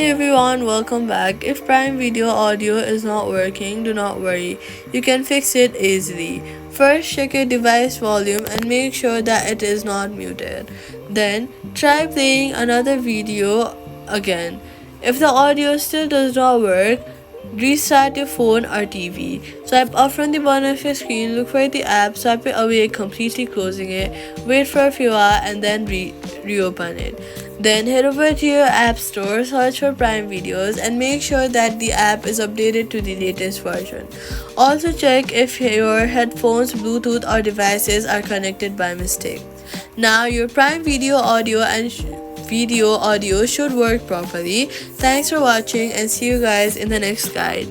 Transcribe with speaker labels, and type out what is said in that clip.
Speaker 1: Hey everyone, welcome back. If Prime Video audio is not working, do not worry. You can fix it easily. First, check your device volume and make sure that it is not muted. Then, try playing another video again. If the audio still does not work, restart your phone or TV. Swipe up from the bottom of your screen, look for the app, swipe it away, completely closing it, wait for a few hours, and then reopen it. Then head over to your app store, search for Prime Videos, and make sure that the app is updated to the latest version. Also check if your headphones, Bluetooth, or devices are connected by mistake. Now your Prime Video audio and video audio should work properly. Thanks for watching and see you guys in the next guide.